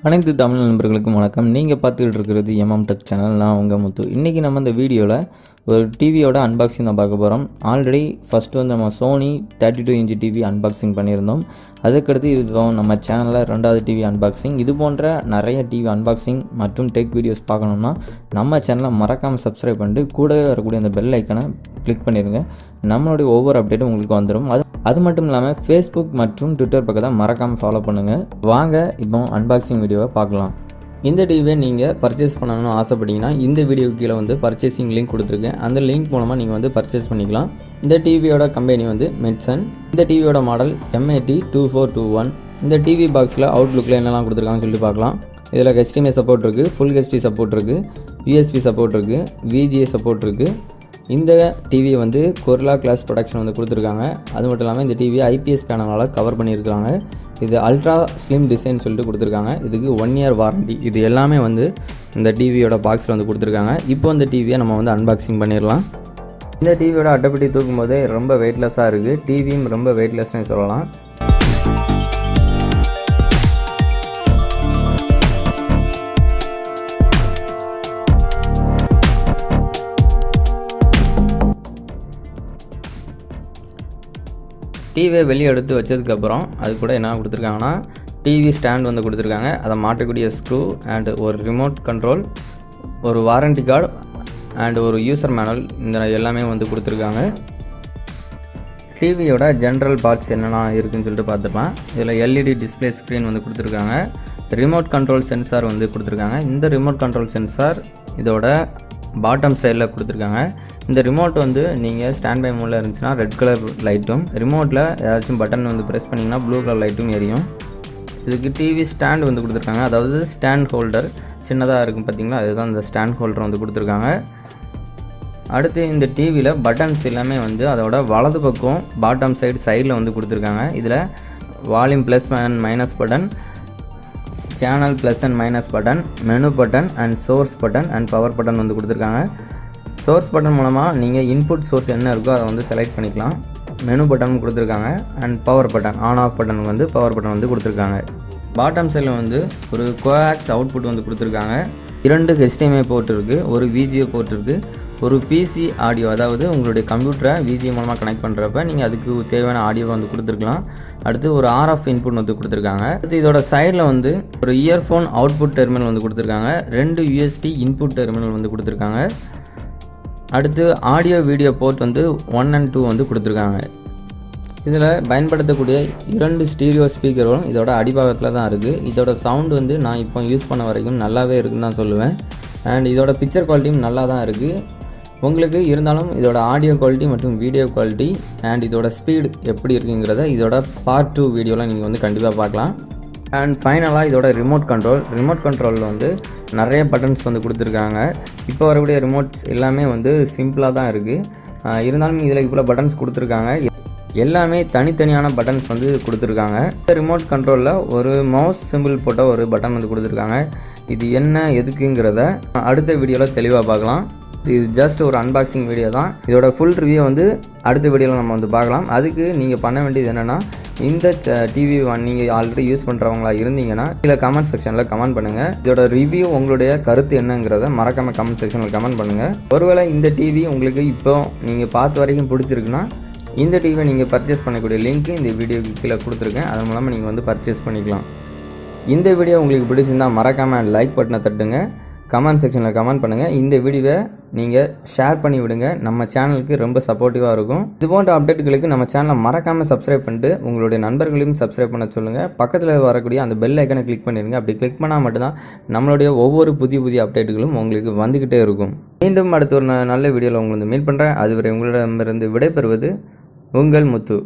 அனைத்து தமிழ் நண்பர்களுக்கும் வணக்கம். நீங்கள் பார்த்துக்கிட்டு இருக்கிறது எம்எம் டெக் சேனல். நான் உங்கள் முத்து. இன்றைக்கி நம்ம இந்த வீடியோவில் ஒரு டிவியோட அன்பாக்சிங் தான் பார்க்க போகிறோம். ஆல்ரெடி ஃபஸ்ட்டு நம்ம சோனி 32 இன்ச் டிவி அன்பாக்சிங் பண்ணியிருந்தோம். அதுக்கடுத்து இப்போ நம்ம சேனலில் 2வது டிவி அன்பாக்சிங். இது போன்ற நிறைய டிவி அன்பாக்சிங் மற்றும் டெக் வீடியோஸ் பார்க்கணுன்னா நம்ம சேனலை மறக்காமல் சப்ஸ்கிரைப் பண்ணிட்டு கூடவே வரக்கூடிய அந்த பெல் ஐக்கனை கிளிக் பண்ணிடுங்க. நம்மளுடைய ஒவ்வொரு அப்டேட்டும் உங்களுக்கு வந்துடும். அது மட்டும் இல்லாமல் ஃபேஸ்புக் மற்றும் ட்விட்டர் பக்கத்தை மறக்காமல் ஃபாலோ பண்ணுங்கள். வாங்க இப்போ அன்பாக்சிங் வீடியோவை பார்க்கலாம். இந்த டிவியை நீங்கள் பர்ச்சேஸ் பண்ணணும்னு ஆசைப்பட்டீங்கன்னா இந்த வீடியோக்கு கீழே பர்ச்சேசிங் லிங்க் கொடுத்துருக்கேன். அந்த லிங்க் மூலமாக நீங்கள் பர்ச்சேஸ் பண்ணிக்கலாம். இந்த டிவியோட கம்பெனி மெட்சன். இந்த டிவியோட மாடல் MAT2421. இந்த டிவி பாக்ஸில் அவுட்லுக்கில் என்னெல்லாம் கொடுத்துருக்காங்கன்னு சொல்லிட்டு பார்க்கலாம். இதில் HDMI சப்போர்ட் இருக்குது, ஃபுல் HD சப்போர்ட் இருக்குது, USB சப்போர்ட் இருக்குது, VGA சப்போர்ட் இருக்குது. இந்த டிவியை கொரில்லா கிளாஸ் ப்ரொடக்ஷன் கொடுத்துருக்காங்க. அது மட்டும் இல்லாமல் இந்த டிவியை IPS பேனலால் கவர் பண்ணியிருக்காங்க. இது அல்ட்ரா ஸ்லிம் டிசைன் சொல்லிட்டு கொடுத்துருக்காங்க. இதுக்கு 1 இயர் வாரண்டி. இது எல்லாமே இந்த டிவியோட பாக்ஸில் கொடுத்துருக்காங்க. இப்போ இந்த டிவியை நம்ம அன்பாக்சிங் பண்ணிடலாம். இந்த டிவியோட அட்டைப்பட்டி தூக்கும் போதே ரொம்ப வெயிட்லெஸ்ஸாக இருக்குது. டிவியும் ரொம்ப வெயிட்லெஸ்னே சொல்லலாம். டிவியை வெளியே எடுத்து வச்சதுக்கப்புறம் அது கூட என்ன கொடுத்துருக்காங்கன்னா டிவி ஸ்டாண்ட் கொடுத்துருக்காங்க. அதை மாட்டக்கூடிய ஸ்க்ரூ அண்ட் ஒரு ரிமோட் கண்ட்ரோல், ஒரு வாரண்டி கார்டு அண்ட் ஒரு யூசர் மேனுவல், இந்த எல்லாமே கொடுத்துருக்காங்க. டிவியோட ஜென்ரல் பார்ட்ஸ் என்னென்னா இருக்குதுன்னு சொல்லிட்டு பார்த்துக்கலாம். இதில் LED டிஸ்பிளே ஸ்க்ரீன் கொடுத்துருக்காங்க. ரிமோட் கண்ட்ரோல் சென்சார் கொடுத்துருக்காங்க. இந்த ரிமோட் கண்ட்ரோல் சென்சார் இதோட பாட்டம் சைடில் கொடுத்துருக்காங்க. இந்த ரிமோட் நீங்கள் ஸ்டாண்ட் பை மோடில் இருந்துச்சுன்னா ரெட் கலர் லைட்டும், ரிமோட்டில் ஏதாச்சும் பட்டன் ப்ரெஸ் பண்ணிங்கன்னா ப்ளூ கலர் லைட்டும் எரியும். இதுக்கு டிவி ஸ்டாண்ட் கொடுத்துருக்காங்க. அதாவது ஸ்டாண்ட் ஹோல்டர் சின்னதாக இருக்கும் பார்த்தீங்களா, அதுதான் இந்த ஸ்டாண்ட் ஹோல்டர் கொடுத்துருக்காங்க. அடுத்து இந்த டிவியில் பட்டன்ஸ் எல்லாமே அதோட வலது பக்கம் பாட்டம் சைடில் கொடுத்துருக்காங்க. இதில் volume plus and minus button, channel plus and minus button, menu button and source button and power button கொடுத்துருக்காங்க. சோர்ஸ் பட்டன் மூலமாக நீங்கள் இன்புட் சோர்ஸ் என்ன இருக்கோ அதை செலக்ட் பண்ணிக்கலாம். மெனு பட்டன் கொடுத்துருக்காங்க and power button, on off button power button கொடுத்துருக்காங்க. Bottom சைடில் ஒரு கோஆக்ஸ் அவுட்புட் கொடுத்துருக்காங்க. 2 HDMI போர்ட் இருக்குது, ஒரு VGA போர்ட் இருக்குது, ஒரு PC ஆடியோ, அதாவது உங்களுடைய கம்ப்யூட்டரை VGA மூலமாக கனெக்ட் பண்ணுறப்ப நீங்கள் அதுக்கு தேவையான ஆடியோவை கொடுத்துருக்கலாம். அடுத்து ஒரு RF இன்புட் கொடுத்துருக்காங்க. அடுத்து இதோட சைடில் ஒரு இயர்ஃபோன் அவுட்புட் டெர்மினல் கொடுத்துருக்காங்க. 2 USB இன்புட் டெர்மினல் கொடுத்துருக்காங்க. அடுத்து ஆடியோ வீடியோ போர்ட் 1 and 2 கொடுத்துருக்காங்க. இதில் பயன்படுத்தக்கூடிய 2 ஸ்டீரியோ ஸ்பீக்கர்களும் இதோட அடிபாகத்தில் தான் இருக்குது. இதோட சவுண்டு நான் இப்போ யூஸ் பண்ண வரைக்கும் நல்லாவே இருக்குன்னு தான் சொல்லுவேன். அண்ட் இதோட பிக்சர் குவாலிட்டியும் நல்லா தான் இருக்குது. உங்களுக்கு இருந்தாலும் இதோட ஆடியோ குவாலிட்டி மற்றும் வீடியோ குவாலிட்டி அண்ட் இதோட ஸ்பீடு எப்படி இருக்குங்கிறத இதோட பார்ட் 2 வீடியோவில் நீங்கள் கண்டிப்பாக பார்க்கலாம். அண்ட் ஃபைனலாக இதோட ரிமோட் கண்ட்ரோலில் நிறைய பட்டன்ஸ் கொடுத்துருக்காங்க. இப்போ வரக்கூடிய ரிமோட்ஸ் எல்லாமே சிம்பிளாக தான் இருக்குது. இருந்தாலும் இதில் இவ்வளோ பட்டன்ஸ் கொடுத்துருக்காங்க. எல்லாமே தனித்தனியான பட்டன்ஸ் கொடுத்துருக்காங்க. இந்த ரிமோட் கண்ட்ரோலில் ஒரு மவுஸ் சிம்பிள் போட்ட ஒரு பட்டன் கொடுத்துருக்காங்க. இது என்ன எதுக்குங்கிறத அடுத்த வீடியோவில் தெளிவாக பார்க்கலாம். இது ஜஸ்ட் ஒரு அன்பாக்சிங் வீடியோ தான். இதோட ஃபுல் ரிவ்யூ அடுத்த வீடியோவில் நம்ம பார்க்கலாம். அதுக்கு நீங்கள் பண்ண வேண்டியது என்னென்னா, இந்த டிவி நீங்கள் ஆல்ரெடி யூஸ் பண்ணுறவங்களா இருந்தீங்கன்னா கீழே கமெண்ட் செக்ஷனில் கமெண்ட் பண்ணுங்கள். இதோட ரிவ்யூ உங்களுடைய கருத்து என்னங்கிறத மறக்காமல் கமெண்ட் செக்ஷனில் கமெண்ட் பண்ணுங்கள். ஒருவேளை இந்த டிவி உங்களுக்கு இப்போ நீங்கள் பார்த்த வரைக்கும் பிடிச்சிருக்குன்னா இந்த டிவியை நீங்கள் பர்ச்சேஸ் பண்ணக்கூடிய லிங்க்கு இந்த வீடியோக்கு கீழே கொடுத்துருக்கேன். அது மூலமாக நீங்கள் பர்ச்சேஸ் பண்ணிக்கலாம். இந்த வீடியோ உங்களுக்கு பிடிச்சிருந்தால் மறக்காமல் லைக் பட்டனை தட்டுங்க, கமெண்ட் செக்ஷனில் கமெண்ட் பண்ணுங்கள். இந்த வீடியோவை நீங்கள் ஷேர் பண்ணி விடுங்க. நம்ம சேனலுக்கு ரொம்ப சப்போர்ட்டிவாக இருக்கும். இது போன்ற அப்டேட்டுகளுக்கு நம்ம சேனலை மறக்காமல் சப்ஸ்கிரைப் பண்ணிட்டு உங்களுடைய நண்பர்களையும் சப்ஸ்கிரைப் பண்ண சொல்லுங்கள். பக்கத்தில் வரக்கூடிய அந்த பெல் ஐக்கனை கிளிக் பண்ணிடுங்க. அப்படி கிளிக் பண்ணால் மட்டும்தான் நம்மளுடைய ஒவ்வொரு புதிய அப்டேட்டுகளும் உங்களுக்கு வந்துக்கிட்டே இருக்கும். மீண்டும் அடுத்த ஒரு நல்ல வீடியோவில் உங்களை மீட் பண்ணுறேன். அதுவரை உங்களிடமிருந்து விடைபெறுவது உங்கள் முத்து.